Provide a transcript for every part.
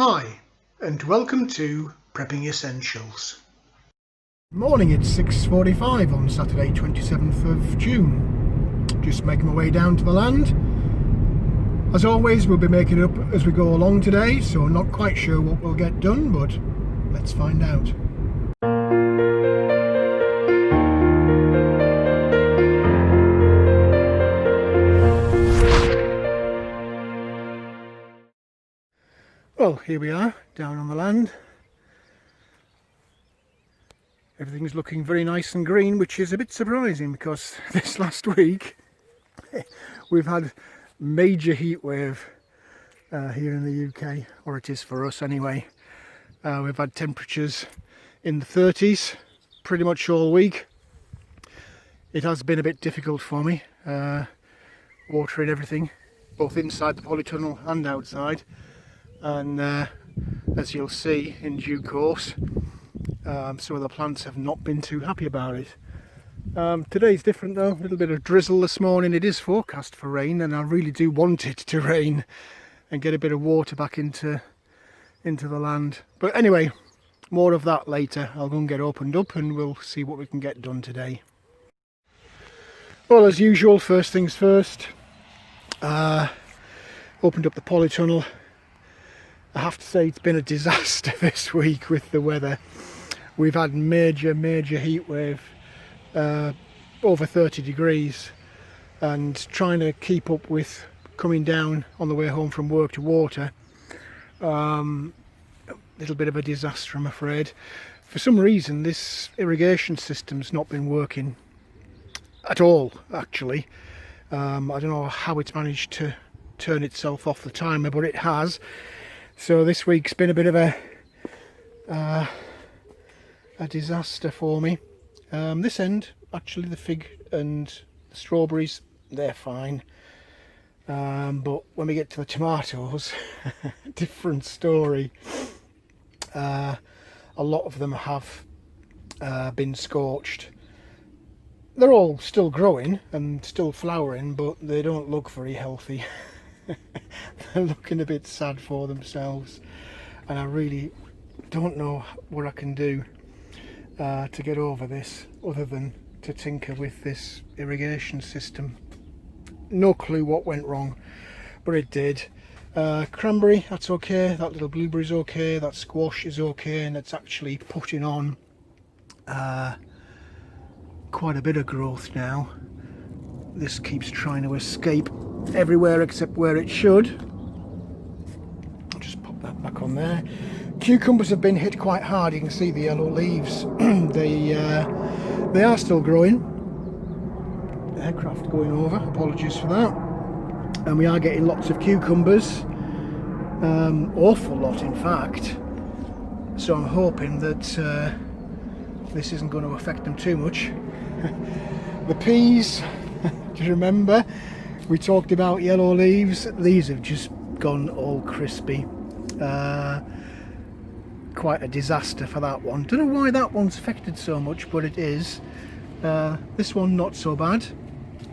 Hi, and welcome to Prepping Essentials. Morning, it's 6:45 on Saturday 27th of June. Just making my way down to the land. As always, we'll be making it up as we go along today, so not quite sure what we'll get done, but let's find out. Well, here we are, down on the land. Everything's looking very nice and green, which is a bit surprising because this last week we've had major heat wave here in the UK, or it is for us anyway. We've had temperatures in the 30s pretty much all week. It has been a bit difficult for me, watering everything, both inside the polytunnel and outside. And as you'll see in due course, some of the plants have not been too happy about it. Today's different though, a little bit of drizzle this morning. It is forecast for rain, and I really do want it to rain and get a bit of water back into the land. But anyway, more of that later. I'll go and get opened up and we'll see what we can get done today. Well, as usual, first things first, opened up the polytunnel. I have to say it's been a disaster this week with the weather. We've had major heat wave, over 30 degrees, and trying to keep up with coming down on the way home from work to water. A little bit of a disaster, I'm afraid. For some reason this irrigation system's not been working at all, actually. I don't know how it's managed to turn itself off the timer, but it has. So this week's been a bit of a disaster for me. This end, actually, the fig and the strawberries, they're fine. But when we get to the tomatoes, different story. A lot of them have been scorched. They're all still growing and still flowering, but they don't look very healthy. They're looking a bit sad for themselves, and I really don't know what I can do to get over this other than to tinker with this irrigation system. No clue what went wrong, but it did. Cranberry, that's okay, that little blueberry's okay, that squash is okay, and it's actually putting on quite a bit of growth now. This keeps trying to escape everywhere except where it should. I'll just pop that back on there. Cucumbers have been hit quite hard. You can see the yellow leaves. They are still growing. The aircraft going over, apologies for that. And we are getting lots of cucumbers, awful lot in fact. So I'm hoping that this isn't going to affect them too much. The peas, do you remember we talked about yellow leaves? These have just gone all crispy. Quite a disaster for that one. Don't know why that one's affected so much, but it is. This one not so bad,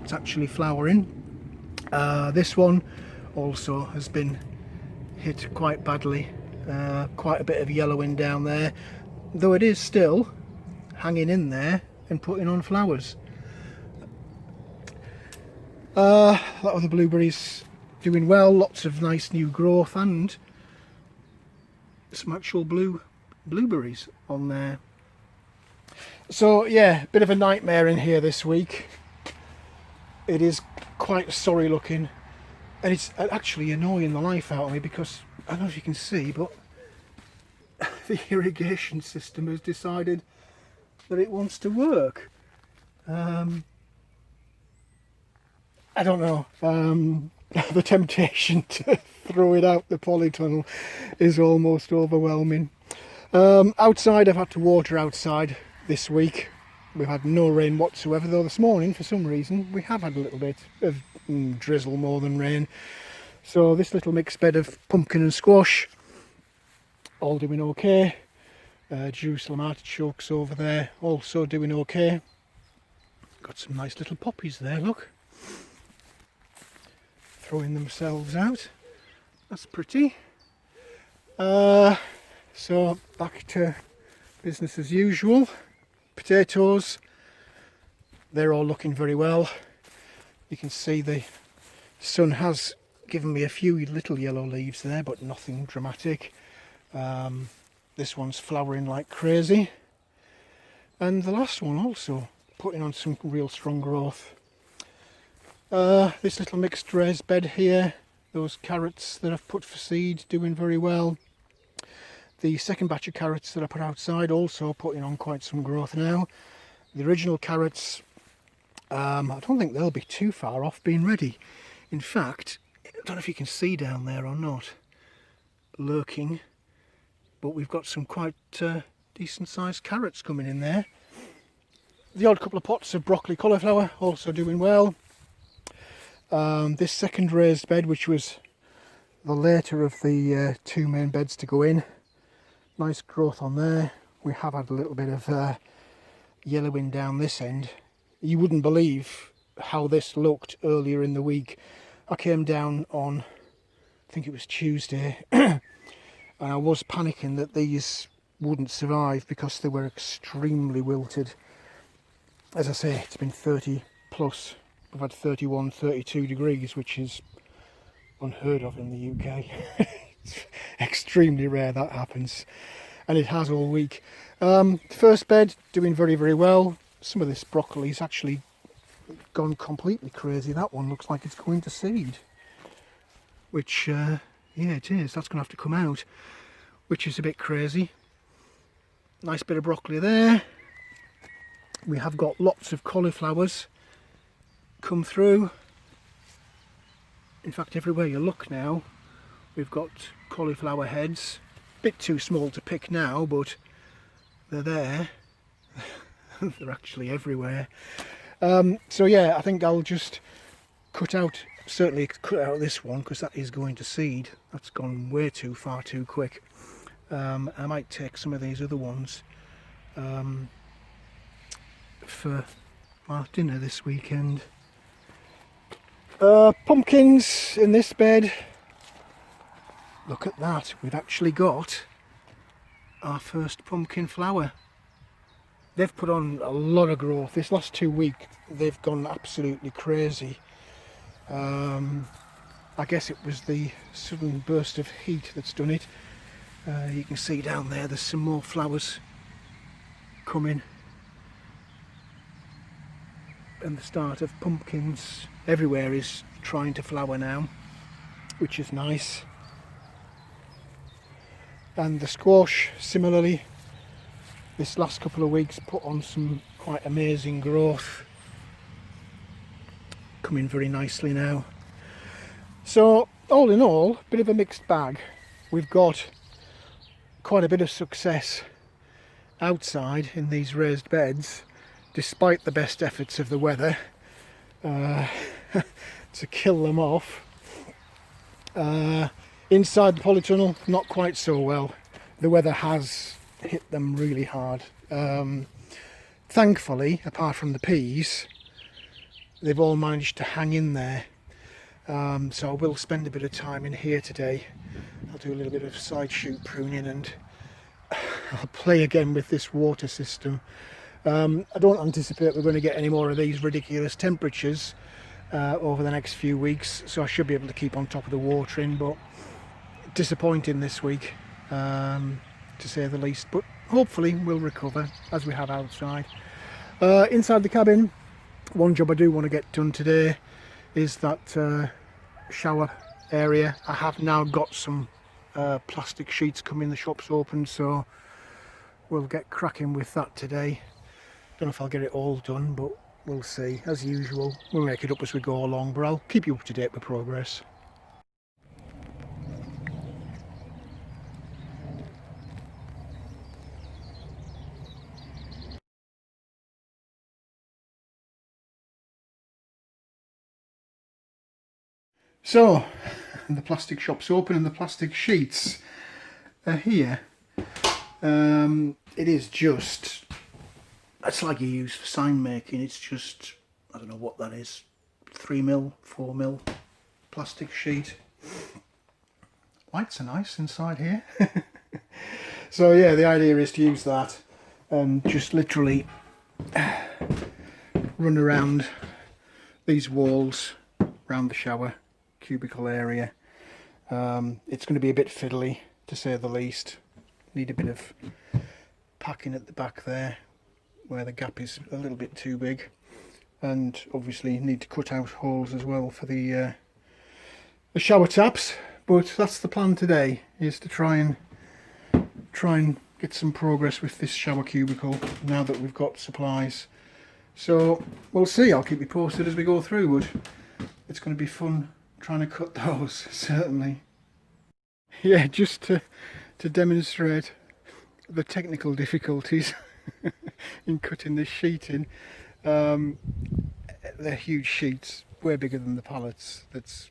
it's actually flowering. This one also has been hit quite badly, quite a bit of yellowing down there, though it is still hanging in there and putting on flowers. That other blueberries doing well, lots of nice new growth and some actual blueberries on there. So yeah, bit of a nightmare in here this week. It is quite sorry looking, and it's actually annoying the life out of me because I don't know if you can see, but the irrigation system has decided that it wants to work. I don't know, the temptation to throw it out the polytunnel is almost overwhelming. Outside, I've had to water outside this week. We've had no rain whatsoever, though this morning for some reason we have had a little bit of drizzle more than rain. So this little mixed bed of pumpkin and squash, all doing okay. Jerusalem artichokes over there, also doing okay. Got some nice little poppies there, look. Throwing themselves out. That's pretty. So back to business as usual. Potatoes, they're all looking very well. You can see the sun has given me a few little yellow leaves there, but nothing dramatic. This one's flowering like crazy, and the last one also putting on some real strong growth. This little mixed raised bed here, those carrots that I've put for seed doing very well. The second batch of carrots that I put outside also putting on quite some growth now. The original carrots, I don't think they'll be too far off being ready. In fact, I don't know if you can see down there or not, lurking, but we've got some quite decent sized carrots coming in there. The odd couple of pots of broccoli cauliflower also doing well. This second raised bed, which was the later of the two main beds to go in, nice growth on there. We have had a little bit of yellowing down this end. You wouldn't believe how this looked earlier in the week. I came down on, I think it was Tuesday, and I was panicking that these wouldn't survive because they were extremely wilted. As I say, it's been 30 plus. We've had 31, 32 degrees, which is unheard of in the UK. It's extremely rare that happens, and it has all week. First bed doing very, very well. Some of this broccoli's actually gone completely crazy. That one looks like it's going to seed, which yeah, it is. That's going to have to come out, which is a bit crazy. Nice bit of broccoli there. We have got lots of cauliflowers come through. In fact, everywhere you look now, we've got cauliflower heads. Bit too small to pick now, but they're there. They're actually everywhere. So yeah, I think I'll just certainly cut out this one, because that is going to seed. That's gone way too far too quick. I might take some of these other ones for our dinner this weekend. Pumpkins in this bed. Look at that, we've actually got our first pumpkin flower. They've put on a lot of growth. This last 2 weeks they've gone absolutely crazy. I guess it was the sudden burst of heat that's done it. You can see down there's some more flowers coming, and the start of pumpkins everywhere is trying to flower now, which is nice. And the squash similarly, this last couple of weeks put on some quite amazing growth, coming very nicely now. So all in all, a bit of a mixed bag. We've got quite a bit of success outside in these raised beds, despite the best efforts of the weather to kill them off. Inside the polytunnel, not quite so well. The weather has hit them really hard. Thankfully, apart from the peas, they've all managed to hang in there. So I will spend a bit of time in here today. I'll do a little bit of side shoot pruning, and I'll play again with this water system. I don't anticipate we're going to get any more of these ridiculous temperatures over the next few weeks, so I should be able to keep on top of the watering, but disappointing this week, to say the least, but hopefully we'll recover as we have outside. Inside the cabin, one job I do want to get done today is that shower area. I have now got some plastic sheets coming, the shop's open, so we'll get cracking with that today. Don't know if I'll get it all done, but we'll see. As usual, we'll make it up as we go along, but I'll keep you up to date with progress. So, the plastic shop's open and the plastic sheets are here. It is just, it's like you use for sign making. It's just, I don't know what that is, 3mm, 4mm plastic sheet. lights are nice inside here. So yeah, the idea is to use that and just literally run around these walls, around the shower cubicle area. It's going to be a bit fiddly, to say the least. Need a bit of packing at the back there where the gap is a little bit too big, and obviously need to cut out holes as well for the shower taps. But that's the plan today, is to try and get some progress with this shower cubicle now that we've got supplies. So we'll see, I'll keep you posted as we go through, but it's going to be fun trying to cut those, certainly. Yeah, just to demonstrate the technical difficulties in cutting this sheeting. They're huge sheets, way bigger than the pallets that's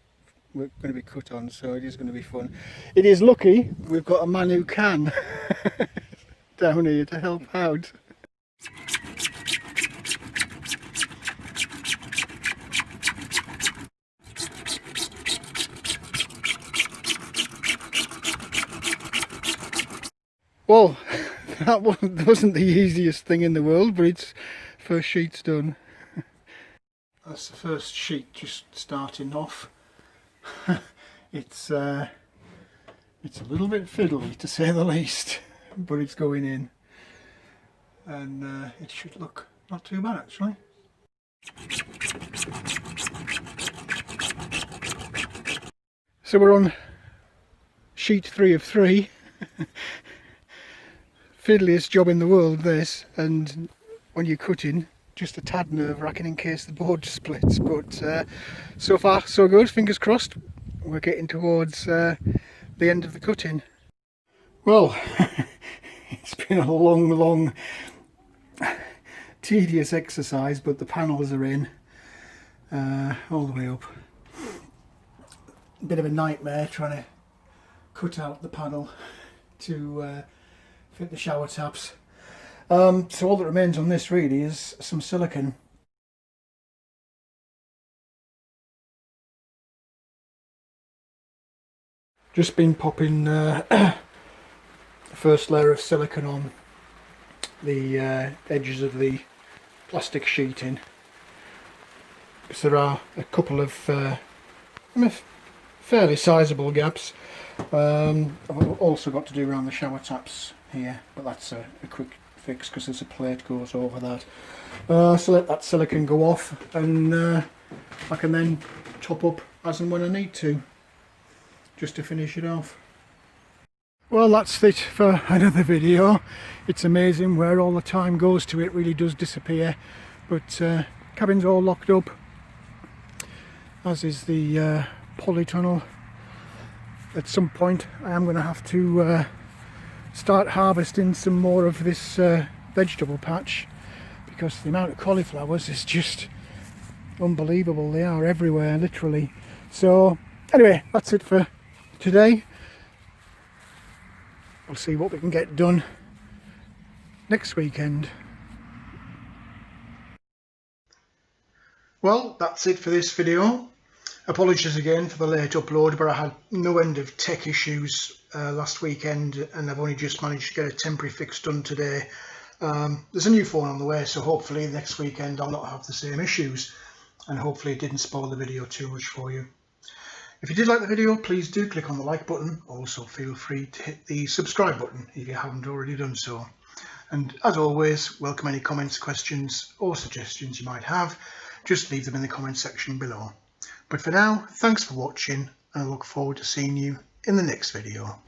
we're going to be cut on, so it is going to be fun. It is lucky we've got a man who can down here to help out. Well, that wasn't the easiest thing in the world, but it's first sheet's done. That's the first sheet just starting off. It's a little bit fiddly, to say the least, but it's going in, and it should look not too bad actually. So we're on sheet 3 of 3. Fiddliest job in the world, this, and when you're cutting, just a tad nerve-wracking in case the board splits, but so far so good, fingers crossed. We're getting towards the end of the cutting. Well, it's been a long tedious exercise, but the panels are in all the way up. A bit of a nightmare trying to cut out the panel to fit the shower taps. So all that remains on this really is some silicone. Just been popping the first layer of silicone on the edges of the plastic sheeting, because there are a couple of fairly sizable gaps. I've also got to do around the shower taps here, but that's a quick fix because there's a plate goes over that. So let that silicone go off, and I can then top up as and when I need to, just to finish it off. Well, that's it for another video. It's amazing where all the time goes to, it really does disappear. But cabin's all locked up, as is the polytunnel. At some point I am going to have to start harvesting some more of this vegetable patch, because the amount of cauliflowers is just unbelievable. They are everywhere, literally. So anyway, that's it for today. We'll see what we can get done next weekend. Well, that's it for this video. Apologies again for the late upload, but I had no end of tech issues last weekend, and I've only just managed to get a temporary fix done today. There's a new phone on the way, so hopefully next weekend I'll not have the same issues, and hopefully it didn't spoil the video too much for you. If you did like the video, please do click on the like button. Also feel free to hit the subscribe button if you haven't already done so. And as always, welcome any comments, questions or suggestions you might have. Just leave them in the comment section below. But for now, thanks for watching, and I look forward to seeing you in the next video.